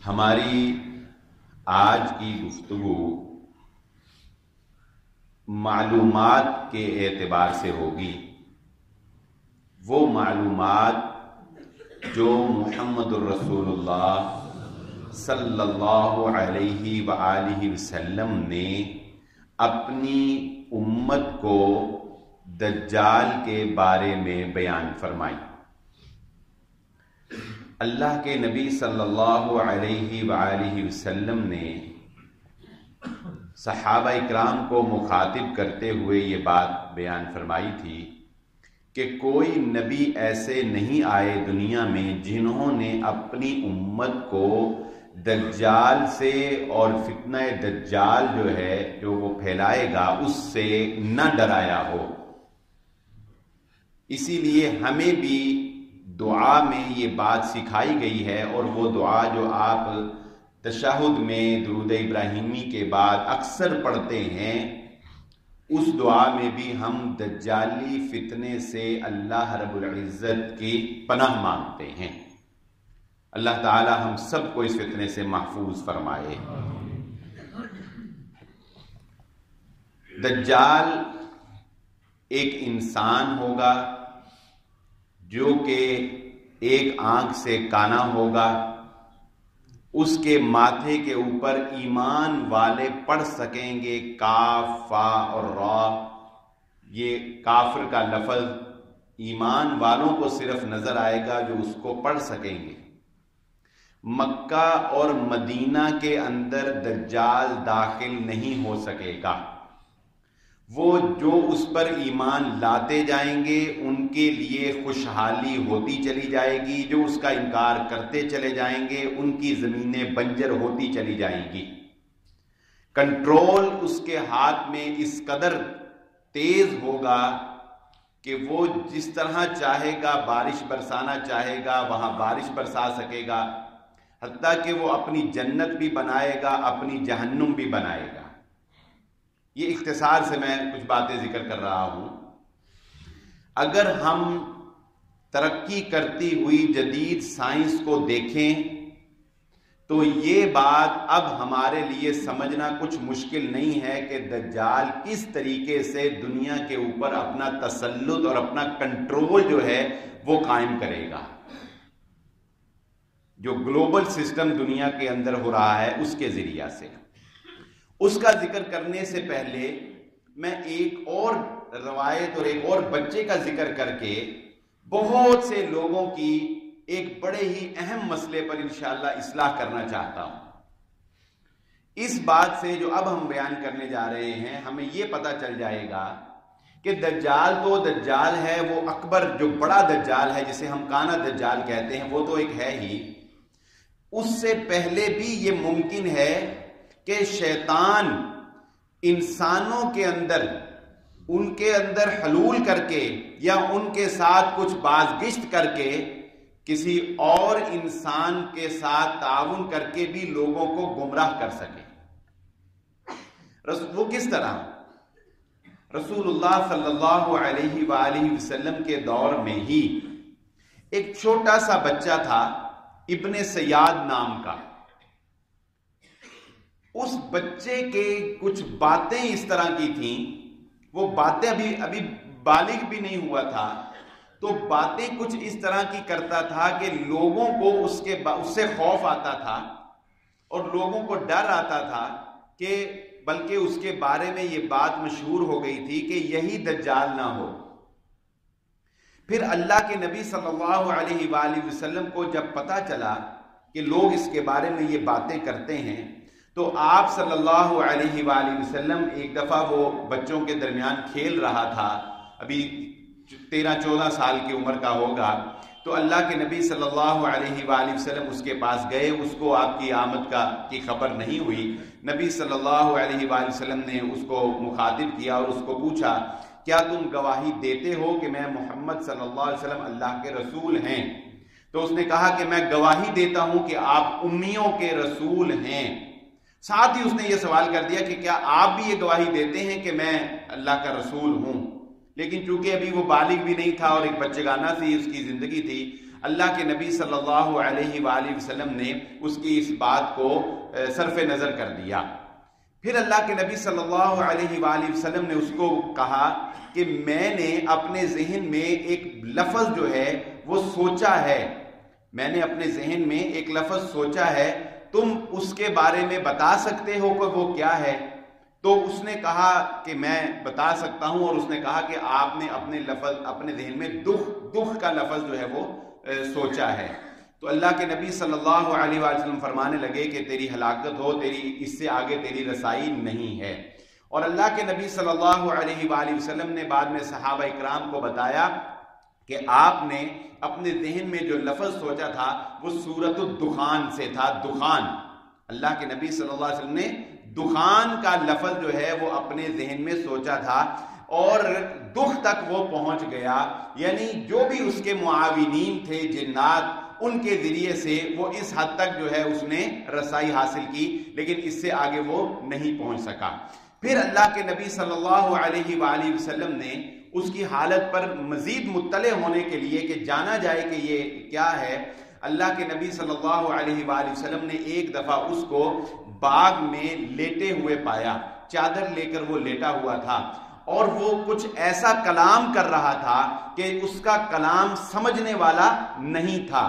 ہماری آج کی گفتگو معلومات کے اعتبار سے ہوگی، وہ معلومات جو محمد الرسول اللہ صلی اللہ علیہ وآلہ وسلم نے اپنی امت کو دجال کے بارے میں بیان فرمائی۔ اللہ کے نبی صلی اللہ علیہ وآلہ وسلم نے صحابہ اکرام کو مخاطب کرتے ہوئے یہ بات بیان فرمائی تھی کہ کوئی نبی ایسے نہیں آئے دنیا میں جنہوں نے اپنی امت کو دجال سے اور فتنہ دجال جو ہے جو وہ پھیلائے گا اس سے نہ ڈرایا ہو۔ اسی لیے ہمیں بھی دعا میں یہ بات سکھائی گئی ہے، اور وہ دعا جو آپ تشہد میں درود ابراہیمی کے بعد اکثر پڑھتے ہیں، اس دعا میں بھی ہم دجالی فتنے سے اللہ رب العزت کی پناہ مانگتے ہیں۔ اللہ تعالی ہم سب کو اس فتنے سے محفوظ فرمائے۔ دجال ایک انسان ہوگا جو کہ ایک آنکھ سے کانا ہوگا، اس کے ماتھے کے اوپر ایمان والے پڑھ سکیں گے کاف فا اور را۔ یہ کافر کا لفظ ایمان والوں کو صرف نظر آئے گا جو اس کو پڑھ سکیں گے۔ مکہ اور مدینہ کے اندر دجال داخل نہیں ہو سکے گا۔ وہ جو اس پر ایمان لاتے جائیں گے ان کے لیے خوشحالی ہوتی چلی جائے گی، جو اس کا انکار کرتے چلے جائیں گے ان کی زمینیں بنجر ہوتی چلی جائیں گی۔ کنٹرول اس کے ہاتھ میں اس قدر تیز ہوگا کہ وہ جس طرح چاہے گا بارش برسانا چاہے گا وہاں بارش برسا سکے گا، حتیٰ کہ وہ اپنی جنت بھی بنائے گا اپنی جہنم بھی بنائے گا۔ یہ اختصار سے میں کچھ باتیں ذکر کر رہا ہوں۔ اگر ہم ترقی کرتی ہوئی جدید سائنس کو دیکھیں تو یہ بات اب ہمارے لیے سمجھنا کچھ مشکل نہیں ہے کہ دجال کس طریقے سے دنیا کے اوپر اپنا تسلط اور اپنا کنٹرول جو ہے وہ قائم کرے گا۔ جو گلوبل سسٹم دنیا کے اندر ہو رہا ہے اس کے ذریعہ سے، اس کا ذکر کرنے سے پہلے میں ایک اور روایت اور ایک اور بچے کا ذکر کر کے بہت سے لوگوں کی ایک بڑے ہی اہم مسئلے پر انشاءاللہ اصلاح کرنا چاہتا ہوں۔ اس بات سے جو اب ہم بیان کرنے جا رہے ہیں ہمیں یہ پتہ چل جائے گا کہ دجال تو دجال ہے، وہ اکبر جو بڑا دجال ہے جسے ہم کانا دجال کہتے ہیں وہ تو ایک ہے ہی، اس سے پہلے بھی یہ ممکن ہے کہ شیطان انسانوں کے اندر ان کے اندر حلول کر کے یا ان کے ساتھ کچھ بازگشت کر کے کسی اور انسان کے ساتھ تعاون کر کے بھی لوگوں کو گمراہ کر سکے۔ وہ کس طرح؟ رسول اللہ صلی اللہ علیہ وآلہ وسلم کے دور میں ہی ایک چھوٹا سا بچہ تھا ابن سیاد نام کا۔ اس بچے کے کچھ باتیں اس طرح کی تھیں، وہ باتیں ابھی بالغ بھی نہیں ہوا تھا، تو باتیں کچھ اس طرح کی کرتا تھا کہ لوگوں کو اس سے خوف آتا تھا اور لوگوں کو ڈر آتا تھا، کہ بلکہ اس کے بارے میں یہ بات مشہور ہو گئی تھی کہ یہی دجال نہ ہو۔ پھر اللہ کے نبی صلی اللہ علیہ وآلہ وسلم کو جب پتہ چلا کہ لوگ اس کے بارے میں یہ باتیں کرتے ہیں تو آپ صلی اللہ علیہ وآلہ وسلم ایک دفعہ وہ بچوں کے درمیان کھیل رہا تھا، ابھی 13-14 سال کی عمر کا ہوگا، تو اللہ کے نبی صلی اللہ علیہ وآلہ وسلم اس کے پاس گئے، اس کو آپ کی آمد کی خبر نہیں ہوئی۔ نبی صلی اللہ علیہ وآلہ وسلم نے اس کو مخاطب کیا اور اس کو پوچھا کیا تم گواہی دیتے ہو کہ میں محمد صلی اللہ علیہ وسلم اللہ کے رسول ہیں؟ تو اس نے کہا کہ میں گواہی دیتا ہوں کہ آپ امیوں کے رسول ہیں۔ ساتھ ہی اس نے یہ سوال کر دیا کہ کیا آپ بھی یہ گواہی دیتے ہیں کہ میں اللہ کا رسول ہوں؟ لیکن چونکہ ابھی وہ بالغ بھی نہیں تھا اور ایک بچگانہ سی اس کی زندگی تھی، اللہ کے نبی صلی اللہ علیہ وآلہ وسلم نے اس کی اس بات کو صرف نظر کر دیا۔ پھر اللہ کے نبی صلی اللہ علیہ وآلہ وسلم نے اس کو کہا کہ میں نے اپنے ذہن میں ایک لفظ جو ہے وہ سوچا ہے، میں نے اپنے ذہن میں ایک لفظ سوچا ہے، تم اس کے بارے میں بتا سکتے ہو کہ وہ کیا ہے؟ تو اس نے کہا کہ میں بتا سکتا ہوں، اور اس نے کہا کہ آپ نے اپنے ذہن میں دکھ کا لفظ جو ہے وہ سوچا ہے۔ تو اللہ کے نبی صلی اللہ علیہ وآلہ وسلم فرمانے لگے کہ تیری ہلاکت ہو، اس سے آگے تیری رسائی نہیں ہے۔ اور اللہ کے نبی صلی اللہ علیہ وآلہ وسلم نے بعد میں صحابہ اکرام کو بتایا کہ آپ نے اپنے ذہن میں جو لفظ سوچا تھا وہ سورۃ الدخان سے تھا۔ دخان، اللہ کے نبی صلی اللہ علیہ وسلم نے دخان کا لفظ جو ہے وہ اپنے ذہن میں سوچا تھا، اور دکھ تک وہ پہنچ گیا، یعنی جو بھی اس کے معاونین تھے جنات، ان کے ذریعے سے وہ اس حد تک جو ہے اس نے رسائی حاصل کی، لیکن اس سے آگے وہ نہیں پہنچ سکا۔ پھر اللہ کے نبی صلی اللہ علیہ وآلہ وسلم نے اس کی حالت پر مزید مطلع ہونے کے لیے کہ جانا جائے کہ یہ کیا ہے، اللہ کے نبی صلی اللہ علیہ وآلہ وسلم نے ایک دفعہ اس کو باغ میں لیٹے ہوئے پایا، چادر لے کر وہ لیٹا ہوا تھا، اور وہ کچھ ایسا کلام کر رہا تھا کہ اس کا کلام سمجھنے والا نہیں تھا۔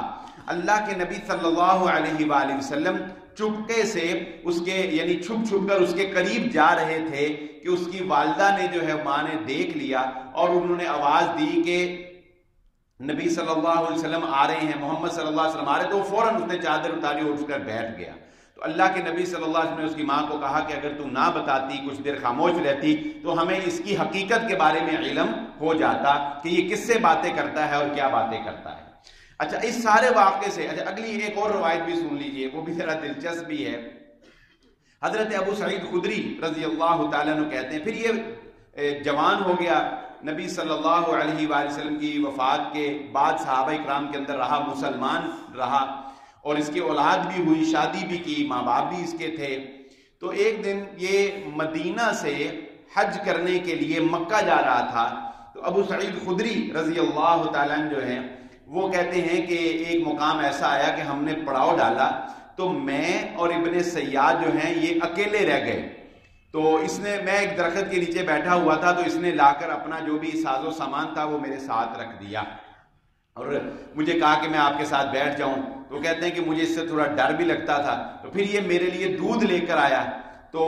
اللہ کے نبی صلی اللہ علیہ وآلہ وسلم چپکے سے اس کے یعنی چھپ کر اس کے قریب جا رہے تھے کہ اس کی والدہ نے جو ہے ماں نے دیکھ لیا، اور انہوں نے آواز دی کہ نبی صلی اللہ علیہ وسلم آ رہے ہیں، محمد صلی اللہ علیہ وسلم آ رہے، تو فوراً اس نے چادر اتاری اور اٹھ کر بیٹھ گیا۔ تو اللہ کے نبی صلی اللہ علیہ وسلم نے اس کی ماں کو کہا کہ اگر تو نہ بتاتی، کچھ دیر خاموش رہتی، تو ہمیں اس کی حقیقت کے بارے میں علم ہو جاتا کہ یہ کس سے باتیں کرتا ہے اور کیا باتیں کرتا ہے۔ اچھا، اس سارے واقعے سے اگلی ایک اور روایت بھی سن لیجئے، وہ بھی ذرا دلچسپ بھی ہے۔ حضرت ابو سعید خدری رضی اللہ تعالیٰ عنہ کہتے ہیں، پھر یہ جوان ہو گیا، نبی صلی اللہ علیہ وآلہ وسلم کی وفات کے بعد صحابہ اکرام کے اندر رہا، مسلمان رہا، اور اس کی اولاد بھی ہوئی، شادی بھی کی، ماں باپ بھی اس کے تھے۔ تو ایک دن یہ مدینہ سے حج کرنے کے لیے مکہ جا رہا تھا، تو ابو سعید خدری رضی اللہ تعالیٰ عنہ جو ہیں وہ کہتے ہیں کہ ایک مقام ایسا آیا کہ ہم نے پڑاؤ ڈالا، تو میں اور ابن سیاد جو ہیں یہ اکیلے رہ گئے۔ تو میں ایک درخت کے نیچے بیٹھا ہوا تھا، تو اس نے لا کر اپنا جو بھی ساز و سامان تھا وہ میرے ساتھ رکھ دیا، اور مجھے کہا کہ میں آپ کے ساتھ بیٹھ جاؤں۔ تو کہتے ہیں کہ مجھے اس سے تھوڑا ڈر بھی لگتا تھا، تو پھر یہ میرے لیے دودھ لے کر آیا، تو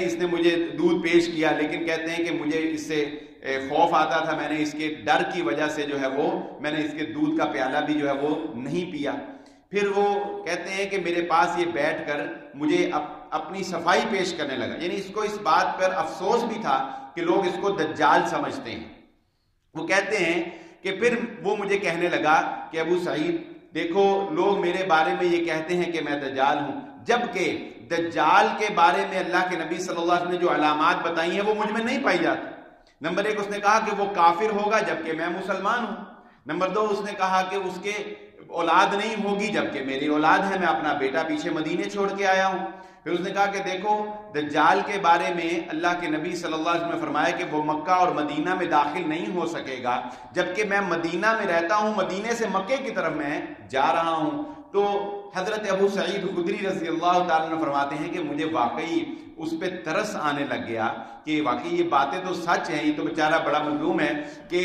اس نے مجھے دودھ پیش کیا، لیکن کہتے ہیں کہ مجھے اس سے خوف آتا تھا، میں نے اس کے ڈر کی وجہ سے جو ہے میں نے اس کے دودھ کا پیالہ بھی جو ہے وہ نہیں پیا۔ پھر وہ کہتے ہیں کہ میرے پاس یہ بیٹھ کر مجھے اپنی صفائی پیش کرنے لگا، یعنی اس کو اس بات پر افسوس بھی تھا کہ لوگ اس کو دجال سمجھتے ہیں۔ وہ کہتے ہیں کہ پھر وہ مجھے کہنے لگا کہ ابو سعید دیکھو، لوگ میرے بارے میں یہ کہتے ہیں کہ میں دجال ہوں، جبکہ دجال کے بارے میں اللہ کے نبی صلی اللہ علیہ وسلم نے جو علامات بتائی ہیں وہ مجھ میں نہیں پائی جاتی۔ نمبر 1 اس نے کہا کہ وہ کافر ہوگا جبکہ میں مسلمان ہوں۔ نمبر 2 اس نے کہا کہ اس کے اولاد نہیں ہوگی جبکہ میری اولاد ہے، میں اپنا بیٹا پیچھے مدینے چھوڑ کے آیا ہوں۔ پھر اس نے کہا کہ دیکھو، دجال کے بارے میں اللہ کے نبی صلی اللہ علیہ وسلم نے فرمایا کہ وہ مکہ اور مدینہ میں داخل نہیں ہو سکے گا، جبکہ میں مدینہ میں رہتا ہوں، مدینے سے مکے کی طرف میں جا رہا ہوں۔ تو حضرت ابو سعید خدری رضی اللہ تعالیٰ عنہ فرماتے ہیں کہ مجھے واقعی اس پہ ترس آنے لگ گیا کہ واقعی یہ باتیں تو سچ ہیں، یہ تو بیچارہ بڑا مظلوم ہے کہ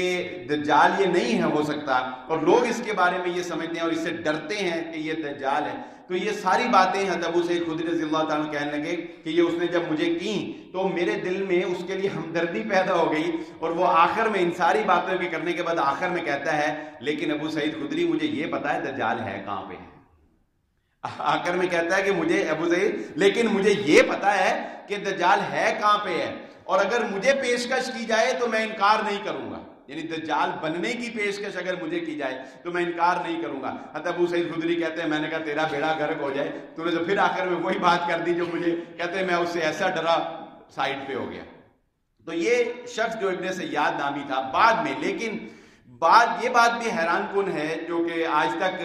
دجال یہ نہیں ہے ہو سکتا، اور لوگ اس کے بارے میں یہ سمجھتے ہیں اور اس سے ڈرتے ہیں کہ یہ دجال ہے۔ تو یہ ساری باتیں حضرت ابو سعید خدری رضی اللہ تعالیٰ عنہ کہنے لگے کہ یہ اس نے جب مجھے کی تو میرے دل میں اس کے لیے ہمدردی پیدا ہو گئی، اور وہ آخر میں ان ساری باتوں کے کرنے کے بعد آخر میں کہتا ہے لیکن ابو سعید خدری مجھے یہ پتا ہے دجال ہے کہاں پہ ہے۔ آخر میں کہتا ہے کہ مجھے ابو سعید لیکن مجھے یہ پتا ہے کہ دجال ہے کہاں پہ ہے، اور اگر مجھے پیشکش کی جائے تو میں انکار نہیں کروں گا، یعنی دجال بننے کی پیشکش اگر مجھے کی جائے تو میں انکار نہیں کروں گا۔ حضرت ابو سعید خدری کہتے ہیں میں نے کہا تیرا بیڑا غرق ہو جائے، تو نے تو پھر آخر میں وہی بات کر دی جو مجھے کہتے ہیں میں اس سے ایسا ڈرا سائڈ پہ ہو گیا۔ تو یہ شخص جو ابن سیاد نامی تھا بعد میں، لیکن یہ بات بھی حیران کن ہے جو کہ آج تک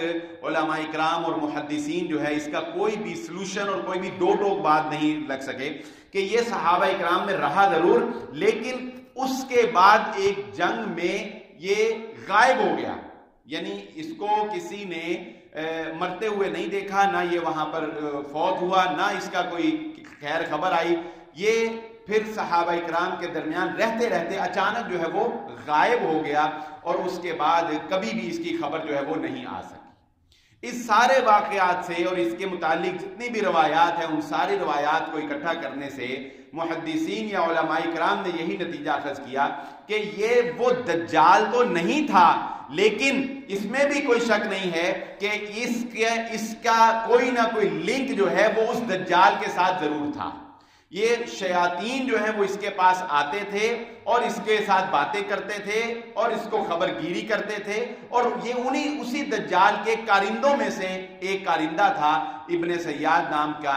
علماء اکرام اور محدثین جو ہے اس کا کوئی بھی سلوشن اور کوئی بھی دو ٹوک بات نہیں لگ سکے کہ یہ صحابہ اکرام میں رہا ضرور، لیکن اس کے بعد ایک جنگ میں یہ غائب ہو گیا، یعنی اس کو کسی نے مرتے ہوئے نہیں دیکھا، نہ یہ وہاں پر فوت ہوا، نہ اس کا کوئی خیر خبر آئی. یہ پھر صحابہ اکرام کے درمیان رہتے رہتے اچانک جو ہے وہ غائب ہو گیا اور اس کے بعد کبھی بھی اس کی خبر جو ہے وہ نہیں آ سکی. اس سارے واقعات سے اور اس کے متعلق جتنی بھی روایات ہیں ان ساری روایات کو اکٹھا کرنے سے محدثین یا علماء کرام نے یہی نتیجہ اخذ کیا کہ یہ وہ دجال تو نہیں تھا، لیکن اس میں بھی کوئی شک نہیں ہے کہ اس کا کوئی نہ کوئی لنک جو ہے وہ اس دجال کے ساتھ ضرور تھا. یہ شیاطین جو ہیں وہ اس کے پاس آتے تھے اور اس کے ساتھ باتیں کرتے تھے اور اس کو خبر گیری کرتے تھے، اور یہ اسی دجال کے کارندوں میں سے ایک کارندہ تھا ابن سیاد نام کا،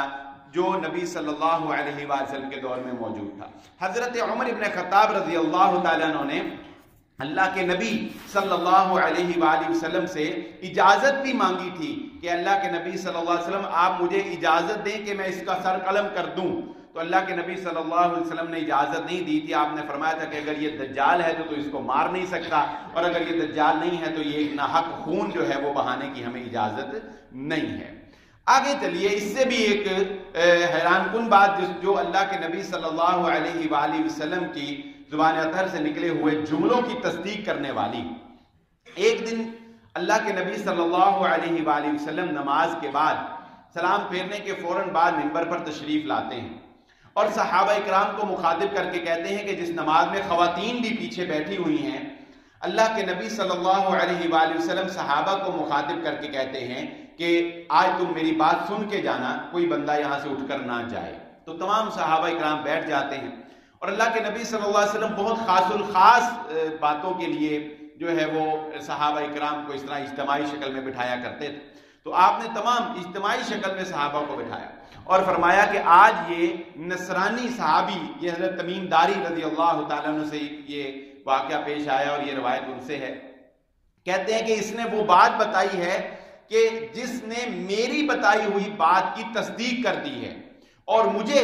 جو نبی صلی اللہ علیہ وسلم کے دور میں موجود تھا. حضرت عمر ابن خطاب رضی اللہ تعالیٰ عنہ نے اللہ کے نبی صلی اللہ علیہ وآلہ وسلم سے اجازت بھی مانگی تھی کہ اللہ کے نبی صلی اللہ علیہ وسلم آپ مجھے اجازت دیں کہ میں اس کا سر قلم کر دوں. تو اللہ کے نبی صلی اللہ علیہ وسلم نے اجازت نہیں دی تھی. آپ نے فرمایا تھا کہ اگر یہ دجال ہے تو اس کو مار نہیں سکتا، اور اگر یہ دجال نہیں ہے تو یہ ایک ناحق خون جو ہے وہ بہانے کی ہمیں اجازت نہیں ہے. آگے چلیے، اس سے بھی ایک حیران کن بات جو اللہ کے نبی صلی اللہ علیہ وآلہ وسلم کی زبان اطہر سے نکلے ہوئے جملوں کی تصدیق کرنے والی. ایک دن اللہ کے نبی صلی اللہ علیہ وآلہ وسلم نماز کے بعد سلام پھیرنے کے فوراً بعد منبر پر تشریف لاتے ہیں اور صحابہ اکرام کو مخاطب کر کے کہتے ہیں کہ جس نماز میں خواتین بھی پیچھے بیٹھی ہوئی ہیں، اللہ کے نبی صلی اللہ علیہ وآلہ وسلم صحابہ کو مخاطب کر کے کہتے ہیں کہ آج تم میری بات سن کے جانا، کوئی بندہ یہاں سے اٹھ کر نہ جائے. تو تمام صحابہ اکرام بیٹھ جاتے ہیں اور اللہ کے نبی صلی اللہ علیہ وسلم بہت خاص الخاص باتوں کے لیے جو ہے وہ صحابہ اکرام کو اس طرح اجتماعی شکل میں بٹھایا کرتے تھے. تو آپ نے تمام اجتماعی شکل میں صحابہ کو بٹھایا اور فرمایا کہ آج یہ نصرانی صحابی، یہ حضرت تمیم داری رضی اللہ تعالیٰ عنہ سے یہ واقعہ پیش آیا اور یہ روایت ان سے ہے. کہتے ہیں کہ اس نے وہ بات بتائی ہے کہ جس نے میری بتائی ہوئی بات کی تصدیق کر دی ہے، اور مجھے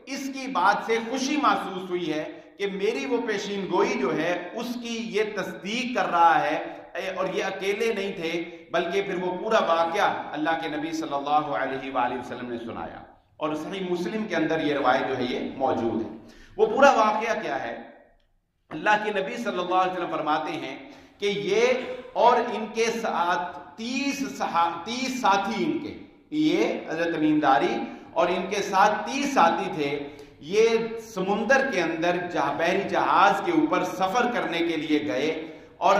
اس کی بات سے خوشی محسوس ہوئی ہے کہ میری وہ پیشین گوئی جو ہے اس کی یہ تصدیق کر رہا ہے. اور یہ اکیلے نہیں تھے بلکہ پھر وہ پورا واقعہ اللہ کے نبی صلی اللہ علیہ وآلہ وسلم نے سنایا، اور صحیح مسلم کے اندر یہ روایت جو ہے یہ موجود ہے. وہ پورا واقعہ کیا ہے؟ اللہ کے نبی صلی اللہ علیہ وسلم فرماتے ہیں کہ یہ اور ان کے ساتھ 30 ساتھی ان کے، یہ حضرت تمیم داری اور ان کے ساتھ 30 ساتھی تھے. یہ سمندر کے اندر بحری جہاز کے اوپر سفر کرنے کے لیے گئے اور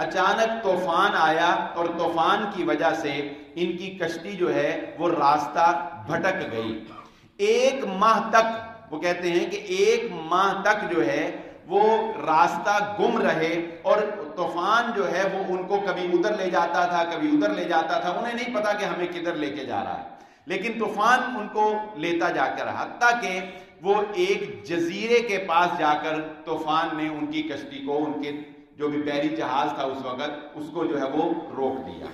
اچانک طوفان آیا، اور طوفان کی وجہ سے ان کی کشتی جو ہے وہ راستہ بھٹک گئی. 1 ماہ تک، وہ کہتے ہیں کہ 1 ماہ تک جو ہے وہ راستہ گم رہے، اور طوفان جو ہے وہ ان کو کبھی ادھر لے جاتا تھا کبھی ادھر لے جاتا تھا. انہیں نہیں پتا کہ ہمیں کدھر لے کے جا رہا ہے، لیکن طوفان ان کو لیتا جا کر، حتیٰ کہ وہ ایک جزیرے کے پاس جا کر طوفان نے ان کی کشتی کو، ان کے جو بھی بحری جہاز تھا اس وقت، اس کو جو ہے وہ روک دیا.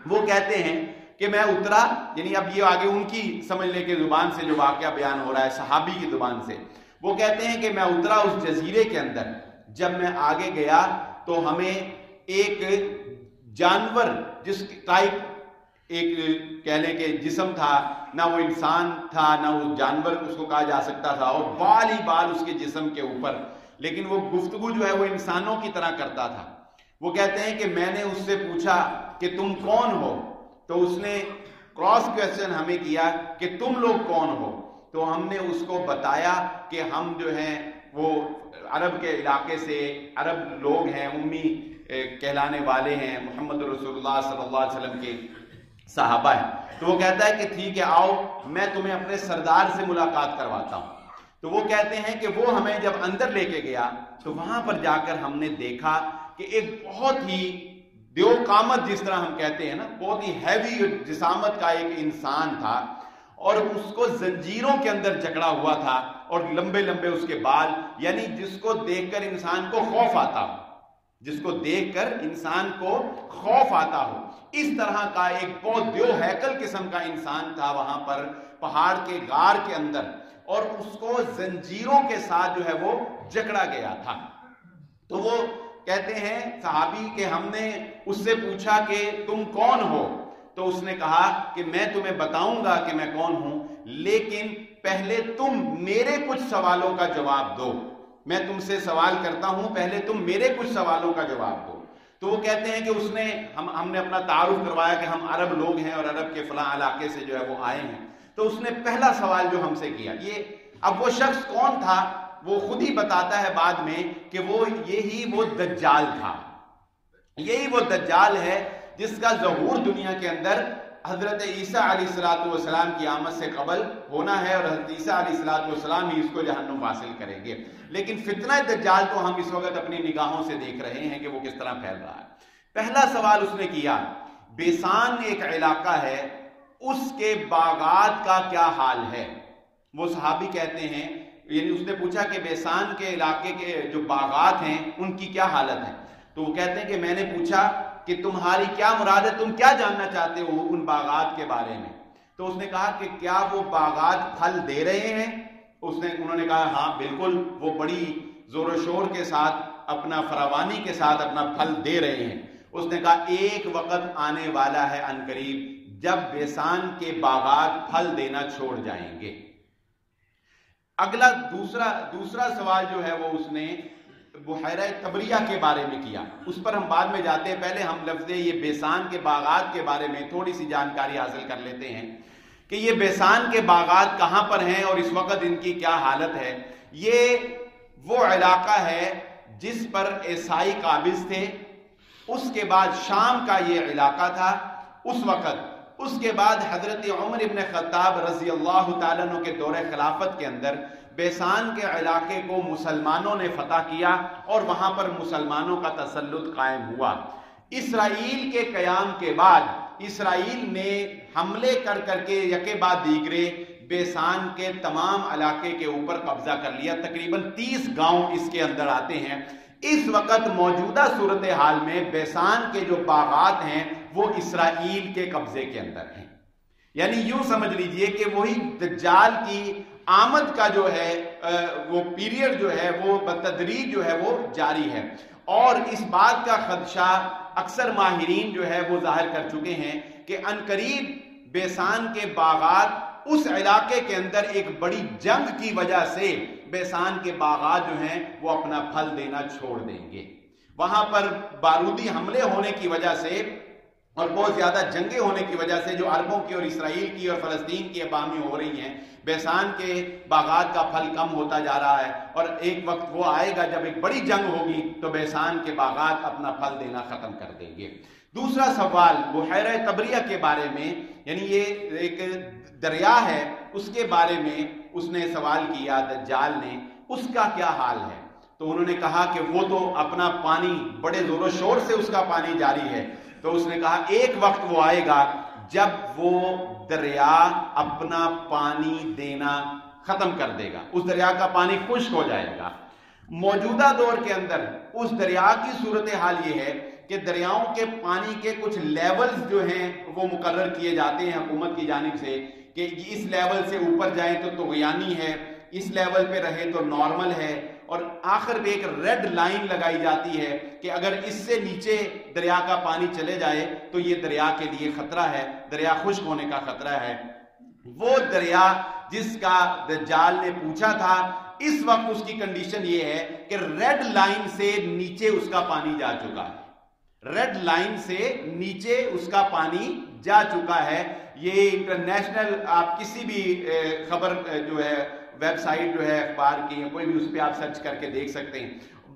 وہ کہتے ہیں کہ میں اترا، یعنی اب یہ آگے ان کی سمجھنے کے زبان سے جو واقعہ بیان ہو رہا ہے صحابی کی زبان سے. وہ کہتے ہیں کہ میں اترا اس جزیرے کے اندر. جب میں آگے گیا تو ہمیں ایک جانور جس ٹائپ ایک کہہ لیں کہ جسم تھا، نہ وہ انسان تھا نہ وہ جانور اس کو کہا جا سکتا تھا، اور بال ہی بال اس کے جسم کے اوپر، لیکن وہ گفتگو جو ہے وہ انسانوں کی طرح کرتا تھا. وہ کہتے ہیں کہ میں نے اس سے پوچھا کہ تم کون ہو؟ تو اس نے کراس کویسچن ہمیں کیا کہ تم لوگ کون ہو؟ تو ہم نے اس کو بتایا کہ ہم جو ہیں وہ عرب کے علاقے سے، عرب لوگ ہیں، امی کہلانے والے ہیں، محمد رسول اللہ صلی اللہ علیہ وسلم کے صحابہ ہیں. تو وہ کہتا ہے کہ ٹھیک ہے آؤ میں تمہیں اپنے سردار سے ملاقات کرواتا ہوں. تو وہ کہتے ہیں کہ وہ ہمیں جب اندر لے کے گیا تو وہاں پر جا کر ہم نے دیکھا کہ ایک بہت ہی دیو قامت، جس طرح ہم کہتے ہیں نا، بہت ہی ہیوی جسامت کا ایک انسان تھا، اور اس کو زنجیروں کے اندر جکڑا ہوا تھا اور لمبے لمبے اس کے بال، یعنی جس کو دیکھ کر انسان کو خوف آتا ہو، جس کو دیکھ کر انسان کو خوف آتا ہو، اس طرح کا ایک بہت دیو ہیکل قسم کا انسان تھا وہاں پر پہاڑ کے غار کے اندر، اور اس کو زنجیروں کے ساتھ جو ہے وہ جکڑا گیا تھا. تو وہ کہتے ہیں صحابی کہ ہم نے اس سے پوچھا کہ تم کون ہو، تو اس نے کہا کہ میں تمہیں بتاؤں گا کہ میں کون ہوں، لیکن پہلے تم میرے کچھ سوالوں کا جواب دو، میں تم سے سوال کرتا ہوں، پہلے تم میرے کچھ سوالوں کا جواب دو۔ تو وہ کہتے ہیں کہ اس نے ہم نے اپنا تعارف کروایا کہ ہم عرب لوگ ہیں اور عرب کے فلاں علاقے سے جو ہے وہ آئے ہیں۔ تو اس نے پہلا سوال جو ہم سے کیا، اب وہ شخص کون تھا وہ خود ہی بتاتا ہے بعد میں کہ وہ دجال تھا، یہی وہ دجال ہے جس کا ظہور دنیا کے اندر حضرت عیسیٰ علیہ السلام کی آمد سے قبل ہونا ہے، اور حضرت عیسیٰ علیہ السلام ہی اس کو جہنم حاصل کریں گے۔ لیکن فتنہ دجال تو ہم اس وقت اپنی نگاہوں سے دیکھ رہے ہیں کہ وہ کس طرح پھیل رہا ہے۔ پہلا سوال اس نے کیا، بیسان ایک علاقہ ہے، اس کے باغات کا کیا حال ہے؟ وہ صحابی کہتے ہیں، یعنی اس نے پوچھا کہ بیسان کے علاقے کے جو باغات ہیں ان کی کیا حالت ہے؟ تو وہ کہتے ہیں کہ میں نے پوچھا کہ تمہاری کیا مراد ہے، تم کیا جاننا چاہتے ہو ان باغات کے بارے میں؟ تو اس نے کہا کہ کیا وہ باغات پھل دے رہے ہیں؟ انہوں نے کہا ہاں بالکل، وہ بڑی زور و شور کے ساتھ اپنا فراوانی کے ساتھ اپنا پھل دے رہے ہیں۔ اس نے کہا ایک وقت آنے والا ہے عنقریب جب بیسان کے باغات پھل دینا چھوڑ جائیں گے۔ اگلا دوسرا سوال جو ہے وہ اس نے بحیرہ طبریہ کے بارے میں کیا، اس پر ہم بعد میں جاتے ہیں، پہلے ہم لفظ یہ بیسان کے باغات کے بارے میں تھوڑی سی جانکاری حاصل کر لیتے ہیں کہ یہ بیسان کے باغات کہاں پر ہیں اور اس وقت ان کی کیا حالت ہے۔ یہ وہ علاقہ ہے جس پر عیسائی قابض تھے، اس کے بعد شام کا یہ علاقہ تھا اس وقت، اس کے بعد حضرت عمر ابن خطاب رضی اللہ تعالیٰ عنہ کے دور خلافت کے اندر بیسان کے علاقے کو مسلمانوں نے فتح کیا اور وہاں پر مسلمانوں کا تسلط قائم ہوا۔ اسرائیل کے قیام کے بعد اسرائیل نے حملے کر کے یکے بعد دیگرے بیسان کے تمام علاقے کے اوپر قبضہ کر لیا، تقریباً 30 گاؤں اس کے اندر آتے ہیں۔ اس وقت موجودہ صورتحال میں بیسان کے جو باغات ہیں وہ اسرائیل کے قبضے کے اندر ہیں، یعنی یوں سمجھ لیجئے کہ وہی دجال کی آمد کا جو ہے وہ پیریڈ جو ہے وہ بتدریج جو ہے وہ جاری ہے، اور اس بات کا خدشہ اکثر ماہرین جو ہے وہ ظاہر کر چکے ہیں کہ عنقریب بیسان کے باغات اس علاقے کے اندر ایک بڑی جنگ کی وجہ سے بیسان کے باغات جو ہیں وہ اپنا پھل دینا چھوڑ دیں گے۔ وہاں پر بارودی حملے ہونے کی وجہ سے اور بہت زیادہ جنگیں ہونے کی وجہ سے جو عربوں کی اور اسرائیل کی اور فلسطین کی عوامی ہو رہی ہیں، بیسان کے باغات کا پھل کم ہوتا جا رہا ہے، اور ایک وقت وہ آئے گا جب ایک بڑی جنگ ہوگی تو بیسان کے باغات اپنا پھل دینا ختم کر دیں گے۔ دوسرا سوال بحیرہ طبریہ کے بارے میں، یعنی یہ ایک دریا ہے، اس کے بارے میں اس نے سوال کیا دجال نے، اس کا کیا حال ہے؟ تو انہوں نے کہا کہ وہ تو اپنا پانی بڑے زور و شور سے اس کا پانی جاری ہے۔ تو اس نے کہا ایک وقت وہ آئے گا جب وہ دریا اپنا پانی دینا ختم کر دے گا، اس دریا کا پانی خشک ہو جائے گا۔ موجودہ دور کے اندر اس دریا کی صورتحال یہ ہے کہ دریاؤں کے پانی کے کچھ لیولز جو ہیں وہ مقرر کیے جاتے ہیں حکومت کی جانب سے کہ اس لیول سے اوپر جائیں تو طغیانی ہے، اس لیول پہ رہے تو نارمل ہے، اور آخر میں ایک ریڈ لائن لگائی جاتی ہے کہ اگر اس سے نیچے دریا کا پانی چلے جائے تو یہ دریا کے لیے خطرہ ہے، دریا خشک ہونے کا خطرہ ہے۔ وہ دریا جس کا دجال نے پوچھا تھا، اس وقت اس کی کنڈیشن یہ ہے کہ ریڈ لائن سے نیچے اس کا پانی جا چکا ہے، ریڈ لائن سے نیچے اس کا پانی جا چکا ہے۔ یہ انٹرنیشنل آپ کسی بھی خبر جو ہے ویب سائٹ جو ہے اخبار کی یا کوئی بھی اس پہ آپ سرچ کر کے دیکھ سکتے ہیں،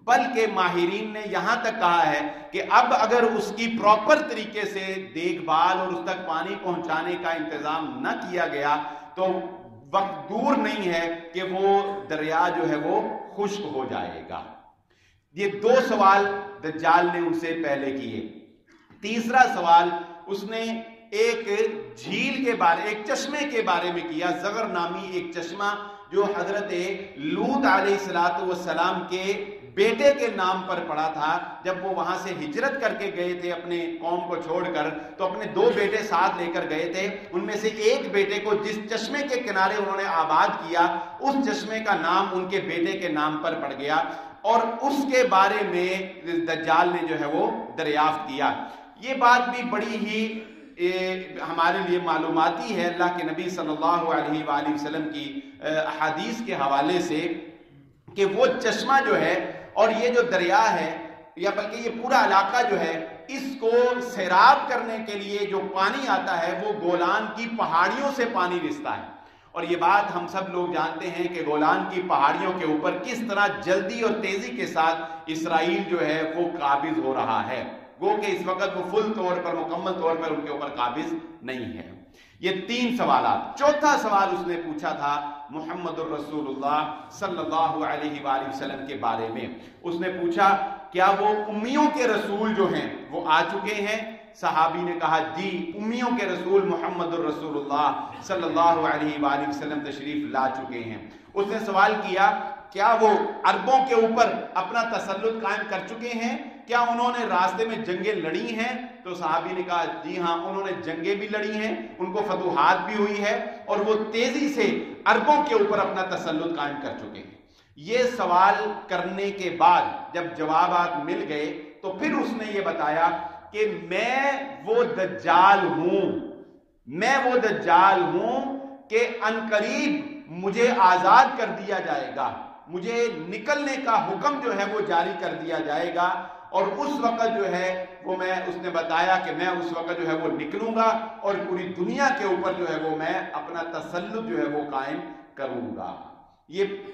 بلکہ ماہرین نے یہاں تک کہا ہے کہ اب اگر اس کی پراپر طریقے سے دیکھ بھال اور اس تک پانی پہنچانے کا انتظام نہ کیا گیا تو وقت دور نہیں ہے کہ وہ دریا جو ہے وہ خشک ہو جائے گا۔ یہ دو سوال دجال نے ان سے پہلے کیے۔ تیسرا سوال اس نے ایک جھیل کے بارے، ایک چشمے کے بارے میں کیا، زغر نامی ایک چشمہ جو حضرت لوط علیہ السلام کے بیٹے کے نام پر پڑا تھا۔ جب وہ وہاں سے ہجرت کر کے گئے تھے اپنے قوم کو چھوڑ کر تو اپنے 2 بیٹے ساتھ لے کر گئے تھے، ان میں سے ایک بیٹے کو جس چشمے کے کنارے انہوں نے آباد کیا اس چشمے کا نام ان کے بیٹے کے نام پر پڑ گیا، اور اس کے بارے میں دجال نے جو ہے وہ دریافت کیا۔ یہ بات بھی بڑی ہی ہمارے لیے معلوماتی ہے اللہ کے نبی صلی اللہ علیہ وآلہ وسلم کی احادیث کے حوالے سے، کہ وہ چشمہ جو ہے اور یہ جو دریا ہے، یا بلکہ یہ پورا علاقہ جو ہے، اس کو سیراب کرنے کے لیے جو پانی آتا ہے وہ گولان کی پہاڑیوں سے پانی رستا ہے۔ اور یہ بات ہم سب لوگ جانتے ہیں کہ گولان کی پہاڑیوں کے اوپر کس طرح جلدی اور تیزی کے ساتھ اسرائیل جو ہے وہ قابض ہو رہا ہے، گو کہ اس وقت وہ فل طور پر مکمل طور پر ان کے اوپر قابض نہیں ہے۔ یہ 3 سوالات۔ چوتھا سوال اس نے پوچھا تھا محمد الرسول اللہ صلی اللہ علیہ وآلہ وسلم کے بارے میں۔ اس نے پوچھا کیا وہ امیوں کے رسول جو ہیں وہ آ چکے ہیں؟ صحابی نے کہا جی، امیوں کے رسول محمد الرسول اللہ صلی اللہ علیہ وآلہ وسلم تشریف لا چکے ہیں۔ اس نے سوال کیا کیا وہ عربوں کے اوپر اپنا تسلط قائم کر چکے ہیں؟ کیا انہوں نے راستے میں جنگیں لڑی ہیں؟ تو صحابی نے کہا جی ہاں، انہوں نے جنگیں بھی لڑی ہیں، ان کو فتوحات بھی ہوئی ہے، اور وہ تیزی سے عربوں کے اوپر اپنا تسلط قائم کر چکے ہیں۔ یہ سوال کرنے کے بعد جب جوابات مل گئے تو پھر اس نے یہ بتایا کہ میں وہ دجال ہوں کہ عنقریب مجھے آزاد کر دیا جائے گا، مجھے نکلنے کا حکم جو ہے وہ جاری کر دیا جائے گا، اور اس وقت جو ہے وہ اس نے بتایا کہ میں اس وقت جو ہے وہ نکلوں گا اور پوری دنیا کے اوپر جو ہے وہ میں اپنا تسلط جو ہے وہ قائم کروں گا۔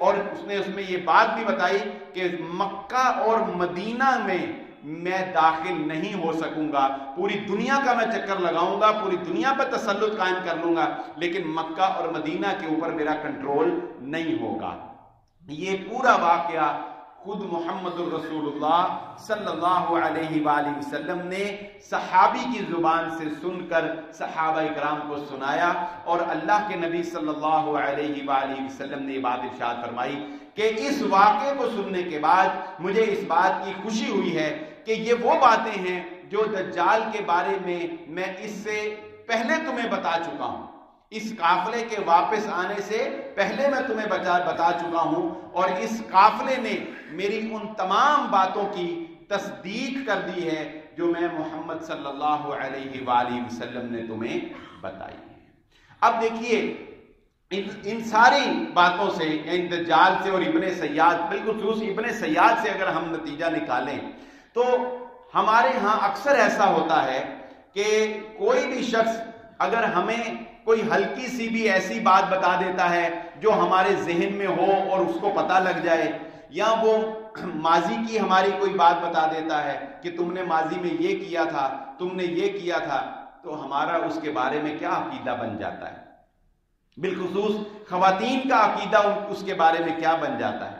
اور اس نے اس میں یہ بات بھی بتائی کہ مکہ اور مدینہ میں داخل نہیں ہو سکوں گا، پوری دنیا کا میں چکر لگاؤں گا، پوری دنیا پر تسلط قائم کر لوں گا، لیکن مکہ اور مدینہ کے اوپر میرا کنٹرول نہیں ہوگا۔ یہ پورا واقعہ خود محمد الرسول اللہ صلی اللہ علیہ وآلہ وسلم نے صحابی کی زبان سے سن کر صحابہ اکرام کو سنایا، اور اللہ کے نبی صلی اللہ علیہ وآلہ وسلم نے یہ بات ارشاد فرمائی کہ اس واقعے کو سننے کے بعد مجھے اس بات کی خوشی ہوئی ہے کہ یہ وہ باتیں ہیں جو دجال کے بارے میں اس سے پہلے تمہیں بتا چکا ہوں، اس قافلے کے واپس آنے سے پہلے میں تمہیں بتا چکا ہوں، اور اس قافلے نے میری ان تمام باتوں کی تصدیق کر دی ہے جو میں محمد صلی اللہ علیہ وآلہ وسلم نے تمہیں بتائی ہے۔ اب دیکھیے ان ساری باتوں سے، یعنی دجال سے اور ابن سیاد، بالخصوص ابن سیاد سے اگر ہم نتیجہ نکالیں تو ہمارے ہاں اکثر ایسا ہوتا ہے کہ کوئی بھی شخص اگر ہمیں کوئی ہلکی سی بھی ایسی بات بتا دیتا ہے جو ہمارے ذہن میں ہو اور اس کو پتہ لگ جائے، یا وہ ماضی کی ہماری کوئی بات بتا دیتا ہے کہ تم نے ماضی میں یہ کیا تھا، تم نے یہ کیا تھا، تو ہمارا اس کے بارے میں کیا عقیدہ بن جاتا ہے؟ بالخصوص خواتین کا عقیدہ اس کے بارے میں کیا بن جاتا ہے؟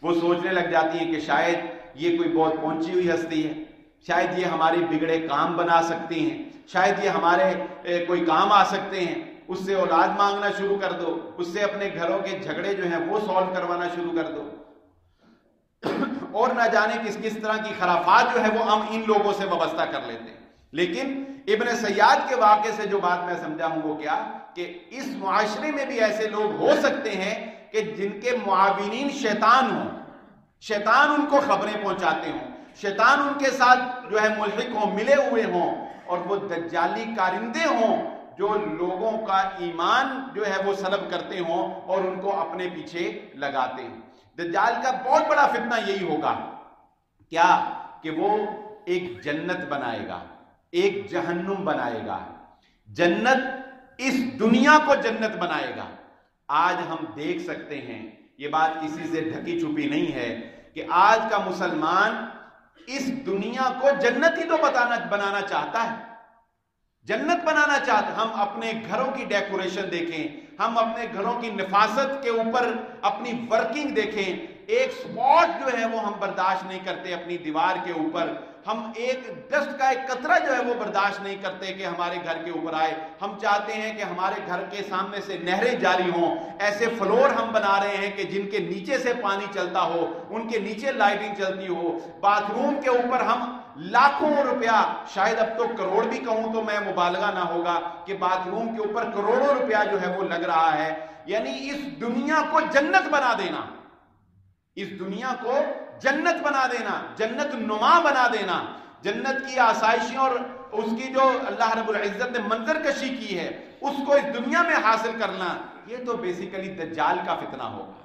وہ سوچنے لگ جاتی ہیں کہ شاید یہ کوئی بہت پہنچی ہوئی ہستی ہے، شاید یہ ہماری بگڑے کام بنا سکتی ہیں، شاید یہ ہمارے کوئی کام آ سکتے ہیں، اس سے اولاد مانگنا شروع کر دو، اس سے اپنے گھروں کے جھگڑے جو ہیں وہ سولو کروانا شروع کر دو، اور نہ جانے کس کس طرح کی خرافات جو ہے وہ ہم ان لوگوں سے وابستہ کر لیتے ہیں۔ لیکن ابن سیاد کے واقعے سے جو بات میں سمجھا ہوں وہ کیا کہ اس معاشرے میں بھی ایسے لوگ ہو سکتے ہیں کہ جن کے معاونین شیطان ہوں، شیطان ان کو خبریں پہنچاتے ہوں، شیطان ان کے ساتھ جو ہے ملحق ہوں، ملے ہوئے ہوں، اور وہ دجالی کارندے ہوں جو لوگوں کا ایمان جو ہے وہ سلب کرتے ہوں اور ان کو اپنے پیچھے لگاتے ہیں۔ دجال کا بہت بڑا فتنہ یہی ہوگا کیا کہ وہ ایک جنت بنائے گا، ایک جہنم بنائے گا، جنت اس دنیا کو جنت بنائے گا۔ آج ہم دیکھ سکتے ہیں، یہ بات کسی سے ڈھکی چھپی نہیں ہے، کہ آج کا مسلمان اس دنیا کو جنت ہی تو بنانا چاہتا ہے، جنت بنانا چاہتا ہے۔ ہم اپنے گھروں کی ڈیکوریشن دیکھیں، ہم اپنے گھروں کی نفاست کے اوپر اپنی ورکنگ دیکھیں، ایک سپاٹ جو ہے وہ ہم برداشت نہیں کرتے اپنی دیوار کے اوپر، ہم ایک ڈسٹ کا ایک قطرہ جو ہے وہ برداشت نہیں کرتے کہ ہمارے گھر کے اوپر آئے۔ ہم چاہتے ہیں کہ ہمارے گھر کے سامنے سے نہریں جاری ہوں، ایسے فلور ہم بنا رہے ہیں کہ جن کے نیچے سے پانی چلتا ہو، ان کے نیچے لائٹنگ چلتی ہو۔ باتھ روم کے اوپر ہم لاکھوں روپیہ، شاید اب تو کروڑ بھی کہوں تو میں مبالغہ نہ ہوگا، کہ باتھ روم کے اوپر کروڑوں روپیہ جو ہے وہ لگ رہا ہے۔ یعنی اس دنیا کو جنت بنا دینا، اس دنیا کو جنت بنا دینا، جنت نما بنا دینا، جنت کی آسائشیں اور اس کی جو اللہ رب العزت نے منظر کشی کی ہے اس کو اس دنیا میں حاصل کرنا، یہ تو بیسیکلی دجال کا فتنہ ہوگا۔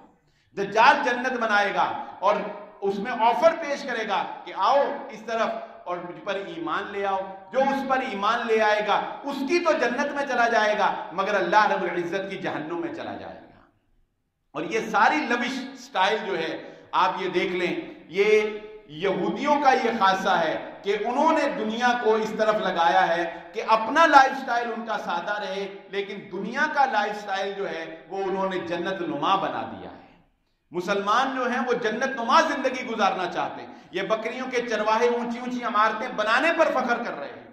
دجال جنت بنائے گا اور اس میں آفر پیش کرے گا کہ آؤ اس طرف اور مجھ پر ایمان لے آؤ، جو اس پر ایمان لے آئے گا اس کی تو جنت میں چلا جائے گا، مگر اللہ رب العزت کی جہنم میں چلا جائے گا۔ اور یہ ساری لوش سٹائل جو ہے آپ یہ دیکھ لیں، یہ یہودیوں کا یہ خاصہ ہے کہ انہوں نے دنیا کو اس طرف لگایا ہے کہ اپنا لائف سٹائل ان کا سادہ رہے، لیکن دنیا کا لائف سٹائل جو ہے وہ انہوں نے جنت نما بنا دیا ہے۔ مسلمان جو ہیں وہ جنت نما زندگی گزارنا چاہتے ہیں، یہ بکریوں کے چرواہے اونچی اونچی عمارتیں بنانے پر فخر کر رہے ہیں،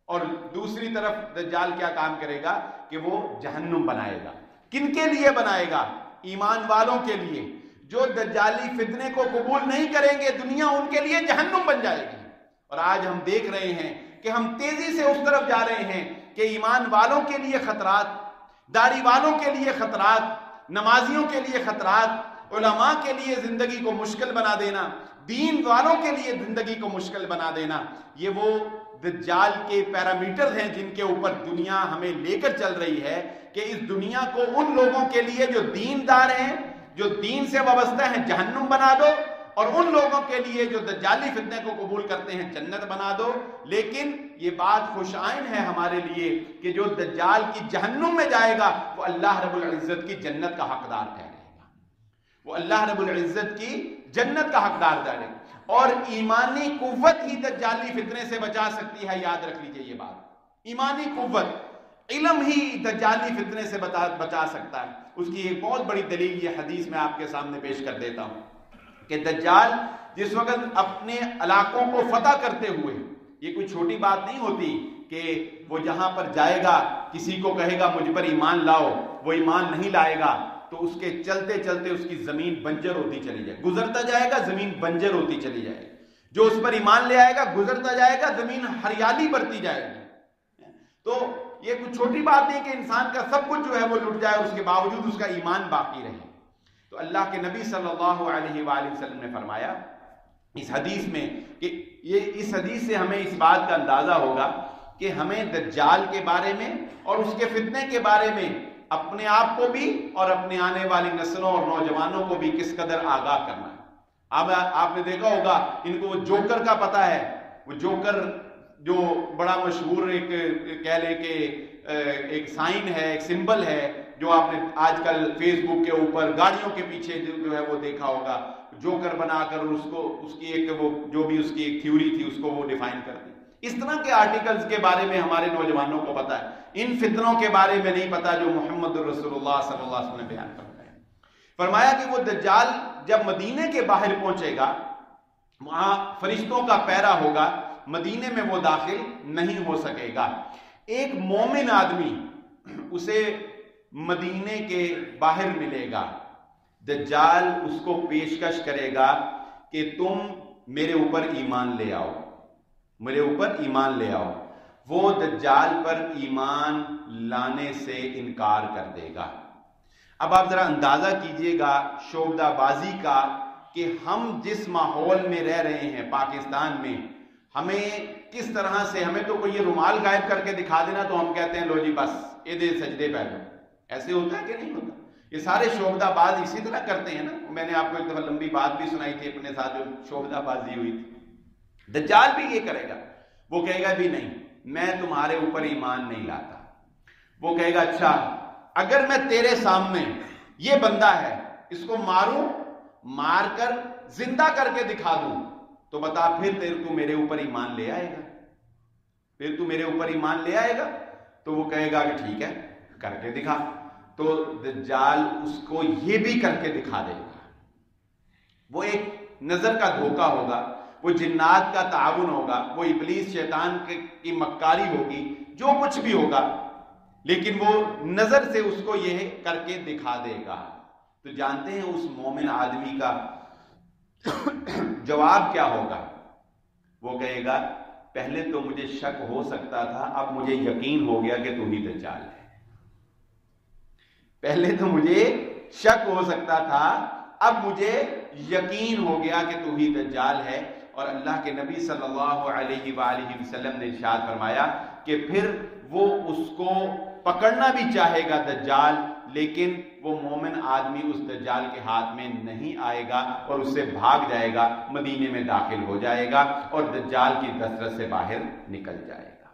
اور دوسری طرف دجال کیا کام کرے گا کہ وہ جہنم بنائے گا۔ کن کے لیے بنائے گا؟ ایمان والوں کے لیے۔ جو دجالی فتنے کو قبول نہیں کریں گے دنیا ان کے لیے جہنم بن جائے گی۔ اور آج ہم دیکھ رہے ہیں کہ ہم تیزی سے اس طرف جا رہے ہیں کہ ایمان والوں کے لیے خطرات، داڑھی والوں کے لیے خطرات، نمازیوں کے لیے خطرات، علماء کے لیے زندگی کو مشکل بنا دینا، دین والوں کے لیے زندگی کو مشکل بنا دینا، یہ وہ دجال کے پیرامیٹر ہیں جن کے اوپر دنیا ہمیں لے کر چل رہی ہے کہ اس دنیا کو ان لوگوں کے لیے جو دیندار ہیں، جو دین سے وابستہ ہیں، جہنم بنا دو، اور ان لوگوں کے لیے جو دجالی فتنے کو قبول کرتے ہیں جنت بنا دو۔ لیکن یہ بات خوش آئن ہے ہمارے لیے کہ جو دجال کی جہنم میں جائے گا وہ اللہ رب العزت کی جنت کا حقدار ٹھہرے گا، وہ اللہ رب العزت کی جنت کا حقدار ٹھہرے گا۔ اور ایمانی قوت ہی دجالی فتنے سے بچا سکتی ہے، یاد رکھ لیجئے یہ بات۔ ایمانی قوت، علم ہی دجالی فتنے سے بچا سکتا ہے۔ اس کی ایک بہت بڑی دلیل یہ حدیث میں آپ کے سامنے پیش کر دیتا ہوں کہ دجال جس وقت اپنے علاقوں کو فتح کرتے ہوئے، یہ کوئی چھوٹی بات نہیں ہوتی کہ وہ جہاں پر جائے گا کسی کو کہے گا مجھ پر ایمان لاؤ، وہ ایمان نہیں لائے گا تو اس کے چلتے چلتے اس کی زمین بنجر ہوتی چلی جائے، گزرتا جائے گا زمین بنجر ہوتی چلی جائے گی۔ جو اس پر ایمان لے آئے گا گزرتا جائے گا زمین ہریالی بڑھتی جائے گی۔ تو یہ کوئی چھوٹی بات نہیں کہ انسان کا سب کچھ جو ہے وہ لٹ جائے، اس کے باوجود اس کا ایمان باقی رہے۔ تو اللہ کے نبی صلی اللہ علیہ وآلہ وسلم نے فرمایا اس حدیث میں کہ اس حدیث سے ہمیں اس بات کا اندازہ ہوگا کہ ہمیں دجال کے بارے میں اور اس کے فتنے کے بارے میں اپنے آپ کو بھی اور اپنے آنے والی نسلوں اور نوجوانوں کو بھی کس قدر آگاہ کرنا ہے۔ اب آپ نے دیکھا ہوگا ان کو وہ جوکر کا پتہ ہے، وہ جوکر جو بڑا مشہور ایک کہہ لیں کہ ایک سائن ہے، ایک سمبل ہے، جو آپ نے آج کل فیس بک کے اوپر گاڑیوں کے پیچھے جو ہے وہ دیکھا ہوگا، جوکر بنا کر اس کی ایک وہ جو بھی اس کی ایک تھیوری تھی اس کو وہ ڈیفائن کر دی۔ اس طرح کے آرٹیکلز کے بارے میں ہمارے نوجوانوں کو پتا ہے، ان فتنوں کے بارے میں نہیں پتا جو محمد رسول اللہ صلی اللہ علیہ وسلم نے بیان کرتا ہے۔ فرمایا کہ وہ دجال جب مدینے کے باہر پہنچے گا، وہاں فرشتوں کا پیرا ہوگا، مدینے میں وہ داخل نہیں ہو سکے گا۔ ایک مومن آدمی اسے مدینے کے باہر ملے گا، دجال اس کو پیشکش کرے گا کہ تم میرے اوپر ایمان لے آؤ، میرے اوپر ایمان لے آؤ۔ وہ دجال پر ایمان لانے سے انکار کر دے گا۔ اب آپ ذرا اندازہ کیجئے گا شعبدہ بازی کا کہ ہم جس ماحول میں رہ رہے ہیں پاکستان میں، ہمیں کس طرح سے، ہمیں تو کوئی یہ رومال غائب کر کے دکھا دینا تو ہم کہتے ہیں لو جی بس یہ دے سجدے پہ لو۔ ایسے ہوتا ہے کہ نہیں ہوتا؟ یہ سارے شعبدہ باز اسی طرح کرتے ہیں نا۔ میں نے آپ کو ایک دفعہ لمبی بات بھی سنائی تھی اپنے ساتھ جو شعبدہ بازی ہوئی تھی۔ دجال بھی یہ کرے گا، وہ کہے گا بھی نہیں میں تمہارے اوپر ایمان نہیں لاتا۔ وہ کہے گا اچھا اگر میں تیرے سامنے یہ بندہ ہے اس کو ماروں، مار کر زندہ کر کے دکھا دوں تو بتا پھر تو میرے اوپر ایمان لے آئے گا، پھر تو میرے اوپر ایمان لے آئے گا؟ تو وہ کہے گا کہ ٹھیک ہے کر کے دکھا۔ تو دجال اس کو یہ بھی کر کے دکھا دے گا۔ وہ ایک نظر کا دھوکہ ہوگا، وہ جنات کا تعاون ہوگا، وہ ابلیس شیطان کی مکاری ہوگی، جو کچھ بھی ہوگا، لیکن وہ نظر سے اس کو یہ کر کے دکھا دے گا۔ تو جانتے ہیں اس مومن آدمی کا جواب کیا ہوگا؟ وہ کہے گا پہلے تو مجھے شک ہو سکتا تھا، اب مجھے یقین ہو گیا کہ تو ہی دجال ہے۔ پہلے تو مجھے شک ہو سکتا تھا، اب مجھے یقین ہو گیا کہ تو ہی دجال ہے۔ اور اللہ کے نبی صلی اللہ علیہ وآلہ وسلم نے ارشاد فرمایا کہ پھر وہ اس کو پکڑنا بھی چاہے گا دجال، لیکن وہ مومن آدمی اس دجال کے ہاتھ میں نہیں آئے گا اور اس سے بھاگ جائے گا، مدینے میں داخل ہو جائے گا اور دجال کی دسترس سے باہر نکل جائے گا۔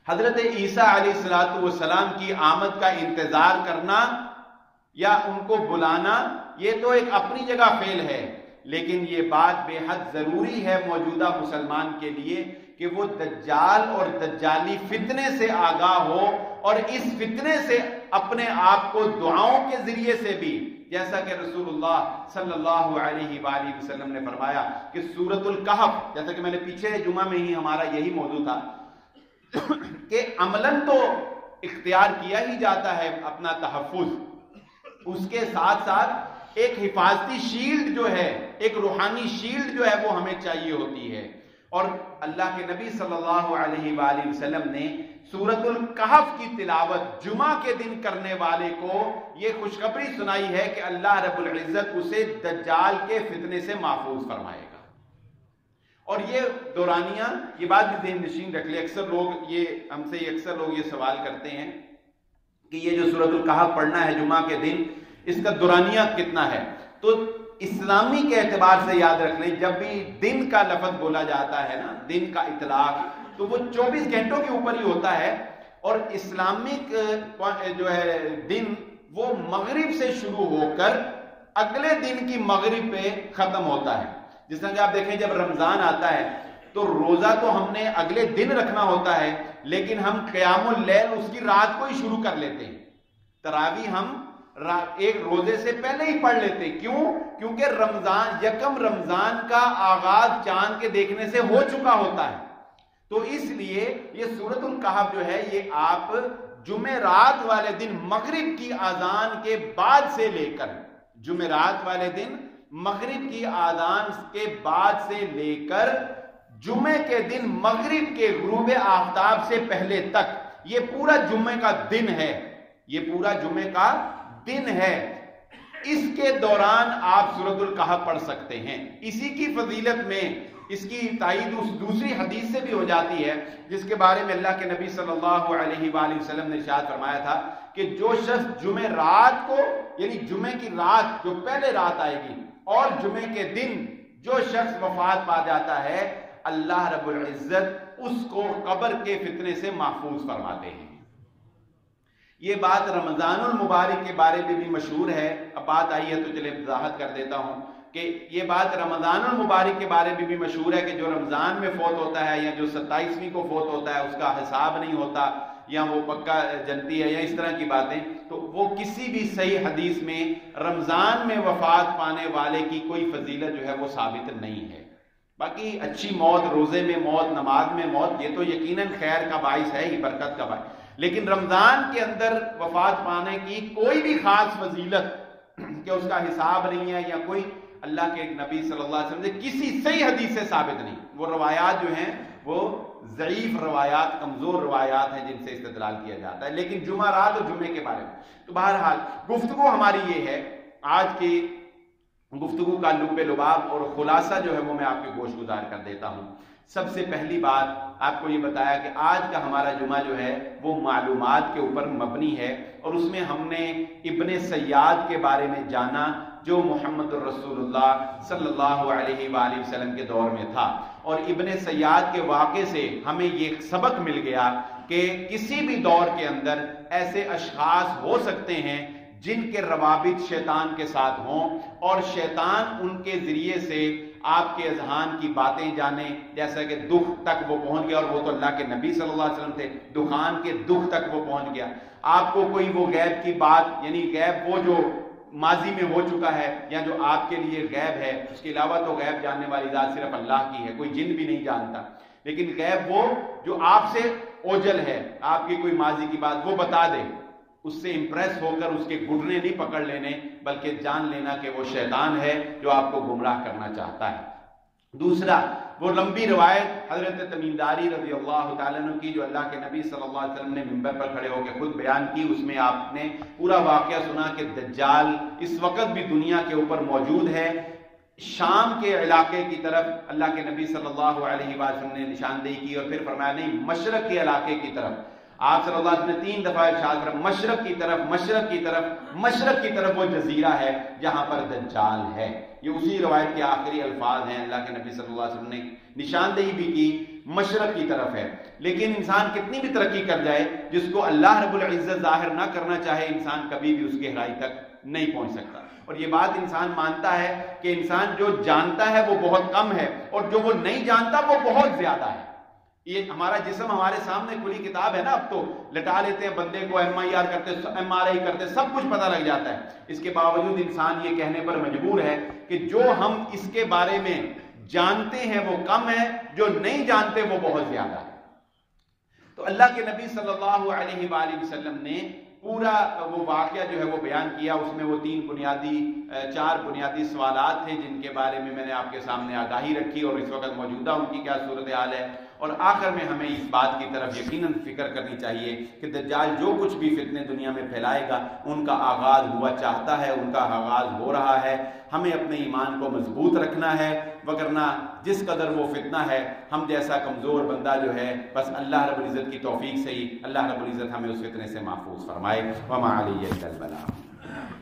حضرت عیسیٰ علیہ السلام کی آمد کا انتظار کرنا یا ان کو بلانا یہ تو ایک اپنی جگہ فعل ہے، لیکن یہ بات بے حد ضروری ہے موجودہ مسلمان کے لیے کہ وہ دجال اور دجالی فتنے سے آگاہ ہو اور اس فتنے سے اپنے آپ کو دعاؤں کے ذریعے سے بھی، جیسا کہ رسول اللہ صلی اللہ علیہ وآلہ وسلم نے فرمایا کہ سورۃ الکہف، جیسا کہ میں نے پیچھے جمعہ میں ہی ہمارا یہی موضوع تھا کہ عملاً تو اختیار کیا ہی جاتا ہے اپنا تحفظ، اس کے ساتھ ساتھ ایک حفاظتی شیلڈ جو ہے، ایک روحانی شیلڈ جو ہے وہ ہمیں چاہیے ہوتی ہے۔ اور اللہ کے نبی صلی اللہ علیہ وآلہ وسلم نے سورۃ الکہف کی تلاوت جمعہ کے دن کرنے والے کو یہ خوشخبری سنائی ہے کہ اللہ رب العزت اسے دجال کے فتنے سے محفوظ فرمائے گا۔ اور یہ دورانیہ، یہ بات بھی ذہن نشین رکھ لیں، اکثر لوگ ہم سے اکثر لوگ یہ سوال کرتے ہیں کہ یہ جو سورۃ الکہف پڑھنا ہے جمعہ کے دن، اس کا دورانیہ کتنا ہے؟ تو اسلامی کے اعتبار سے یاد رکھ لیں، جب بھی دن کا لفظ بولا جاتا ہے نا، دن کا اطلاق، تو وہ 24 گھنٹوں کے اوپر ہی ہوتا ہے، اور اسلامک جو ہے دن وہ مغرب سے شروع ہو کر اگلے دن کی مغرب پہ ختم ہوتا ہے۔ جس طرح کہ آپ دیکھیں جب رمضان آتا ہے تو روزہ تو ہم نے اگلے دن رکھنا ہوتا ہے، لیکن ہم قیام اللیل اس کی رات کو ہی شروع کر لیتے ہیں۔ تراویح ہم ایک روزے سے پہلے ہی پڑھ لیتے، کیوں؟ کیونکہ یکم رمضان کا آغاز چاند کے دیکھنے سے ہو چکا ہوتا ہے۔ تو اس لیے یہ سورۃ الکہف جو ہے یہ آپ جمعرات والے دن مغرب کی اذان کے بعد سے لے کر، جمعرات والے دن مغرب کی اذان کے بعد سے لے کر جمعے کے دن مغرب کے غروب آفتاب سے پہلے تک، یہ پورا جمعے کا دن ہے، یہ پورا جمعے کا دن ہے، اس کے دوران آپ سورۃ الکہف پڑھ سکتے ہیں۔ اسی کی فضیلت میں اس کی تائید اس دوسری حدیث سے بھی ہو جاتی ہے، جس کے بارے میں اللہ کے نبی صلی اللہ علیہ وآلہ وسلم نے ارشاد فرمایا تھا کہ جو شخص جمعے رات کو، یعنی جمعے کی رات جو پہلے رات آئے گی، اور جمعے کے دن جو شخص وفات پا جاتا ہے، اللہ رب العزت اس کو قبر کے فتنے سے محفوظ فرماتے ہیں۔ یہ بات رمضان المبارک کے بارے میں بھی مشہور ہے، اب بات آئی ہے تو چلے وضاحت کر دیتا ہوں کہ یہ بات رمضان المبارک کے بارے میں بھی مشہور ہے کہ جو رمضان میں فوت ہوتا ہے یا جو 27ویں کو فوت ہوتا ہے اس کا حساب نہیں ہوتا، یا وہ پکا جنتی ہے، یا اس طرح کی باتیں، تو وہ کسی بھی صحیح حدیث میں رمضان میں وفات پانے والے کی کوئی فضیلت جو ہے وہ ثابت نہیں ہے۔ باقی اچھی موت، روزے میں موت، نماز میں موت، یہ تو یقیناً خیر کا باعث ہے ہی، برکت کا باعث، لیکن رمضان کے اندر وفات پانے کی کوئی بھی خاص فضیلت کہ اس کا حساب نہیں ہے یا کوئی اللہ کے نبی صلی اللہ علیہ وسلم سے کسی صحیح حدیث سے ثابت نہیں۔ وہ روایات جو ہیں وہ ضعیف روایات، کمزور روایات ہیں جن سے استدلال کیا جاتا ہے، لیکن جمعہ رات اور جمعے کے بارے میں تو بہرحال گفتگو ہماری یہ ہے، آج کی گفتگو کا لب لباب اور خلاصہ جو ہے وہ میں آپ کے گوش گزار کر دیتا ہوں۔ سب سے پہلی بات آپ کو یہ بتایا کہ آج کا ہمارا جمعہ جو ہے وہ معلومات کے اوپر مبنی ہے، اور اس میں ہم نے ابن سیاد کے بارے میں جانا جو محمد الرسول اللہ صلی اللہ علیہ وآلہ وسلم کے دور میں تھا، اور ابن سیاد کے واقعے سے ہمیں یہ سبق مل گیا کہ کسی بھی دور کے اندر ایسے اشخاص ہو سکتے ہیں جن کے روابط شیطان کے ساتھ ہوں، اور شیطان ان کے ذریعے سے آپ کے اذہان کی باتیں جانے، جیسا کہ دکھ تک وہ پہنچ گیا، اور وہ تو اللہ کے نبی صلی اللہ علیہ وسلم تھے، دخان کے دکھ تک وہ پہنچ گیا۔ آپ کو کوئی وہ غیب کی بات، یعنی غیب وہ جو ماضی میں ہو چکا ہے یا جو آپ کے لیے غیب ہے، اس کے علاوہ تو غیب جاننے والی ذات صرف اللہ کی ہے، کوئی جن بھی نہیں جانتا، لیکن غیب وہ جو آپ سے اوجل ہے، آپ کی کوئی ماضی کی بات وہ بتا دے، اس سے امپریس ہو کر اس کے گھٹنے نہیں پکڑ لینے، بلکہ جان لینا کہ وہ شیطان ہے جو آپ کو گمراہ کرنا چاہتا ہے۔ دوسرا، وہ لمبی روایت حضرت تمیم داری رضی اللہ تعالیٰ عنہ کی جو اللہ کے نبی صلی اللہ علیہ وسلم نے منبر پر کھڑے ہو کے خود بیان کی، اس میں آپ نے پورا واقعہ سنا کہ دجال اس وقت بھی دنیا کے اوپر موجود ہے۔ شام کے علاقے کی طرف اللہ کے نبی صلی اللہ علیہ وسلم نے نشاندہی کی اور پھر فرمایا نہیں، مشرق کے علاقے کی طرف۔ آپ صلی اللہ علیہ وسلم نے 3 دفعہ ارشاد فرمایا مشرق کی طرف، مشرق کی طرف، مشرق کی طرف وہ جزیرہ ہے جہاں پر دجال ہے۔ یہ اسی روایت کے آخری الفاظ ہیں، اللہ کے نبی صلی اللہ علیہ وسلم نے نشاندہی بھی کی مشرق کی طرف ہے۔ لیکن انسان کتنی بھی ترقی کر جائے، جس کو اللہ رب العزت ظاہر نہ کرنا چاہے، انسان کبھی بھی اس گہرائی تک نہیں پہنچ سکتا۔ اور یہ بات انسان مانتا ہے کہ انسان جو جانتا ہے وہ بہت کم ہے اور جو وہ نہیں جانتا وہ بہت زیادہ ہے۔ یہ ہمارا جسم ہمارے سامنے کھلی کتاب ہے نا، اب تو لٹا لیتے ہیں بندے کو، MIR کرتے، MRI کرتے، سب کچھ پتہ لگ جاتا ہے۔ اس کے باوجود انسان یہ کہنے پر مجبور ہے کہ جو ہم اس کے بارے میں جانتے ہیں وہ کم ہے، جو نہیں جانتے وہ بہت زیادہ ہے۔ تو اللہ کے نبی صلی اللہ علیہ وآلہ وسلم نے پورا وہ واقعہ جو ہے وہ بیان کیا۔ اس میں وہ 4 بنیادی سوالات تھے جن کے بارے میں میں نے آپ کے سامنے آگاہی رکھی اور اس وقت موجودہ ان کی کیا صورتحال ہے۔ اور آخر میں ہمیں اس بات کی طرف یقیناً فکر کرنی چاہیے کہ دجال جو کچھ بھی فتنے دنیا میں پھیلائے گا ان کا آغاز ہوا چاہتا ہے، ان کا آغاز ہو رہا ہے۔ ہمیں اپنے ایمان کو مضبوط رکھنا ہے، وگرنہ جس قدر وہ فتنہ ہے، ہم جیسا کمزور بندہ جو ہے، بس اللہ رب العزت کی توفیق سے ہی اللہ رب العزت ہمیں اس فتنے سے محفوظ فرمائے۔ وما علیہ الا البلاغ۔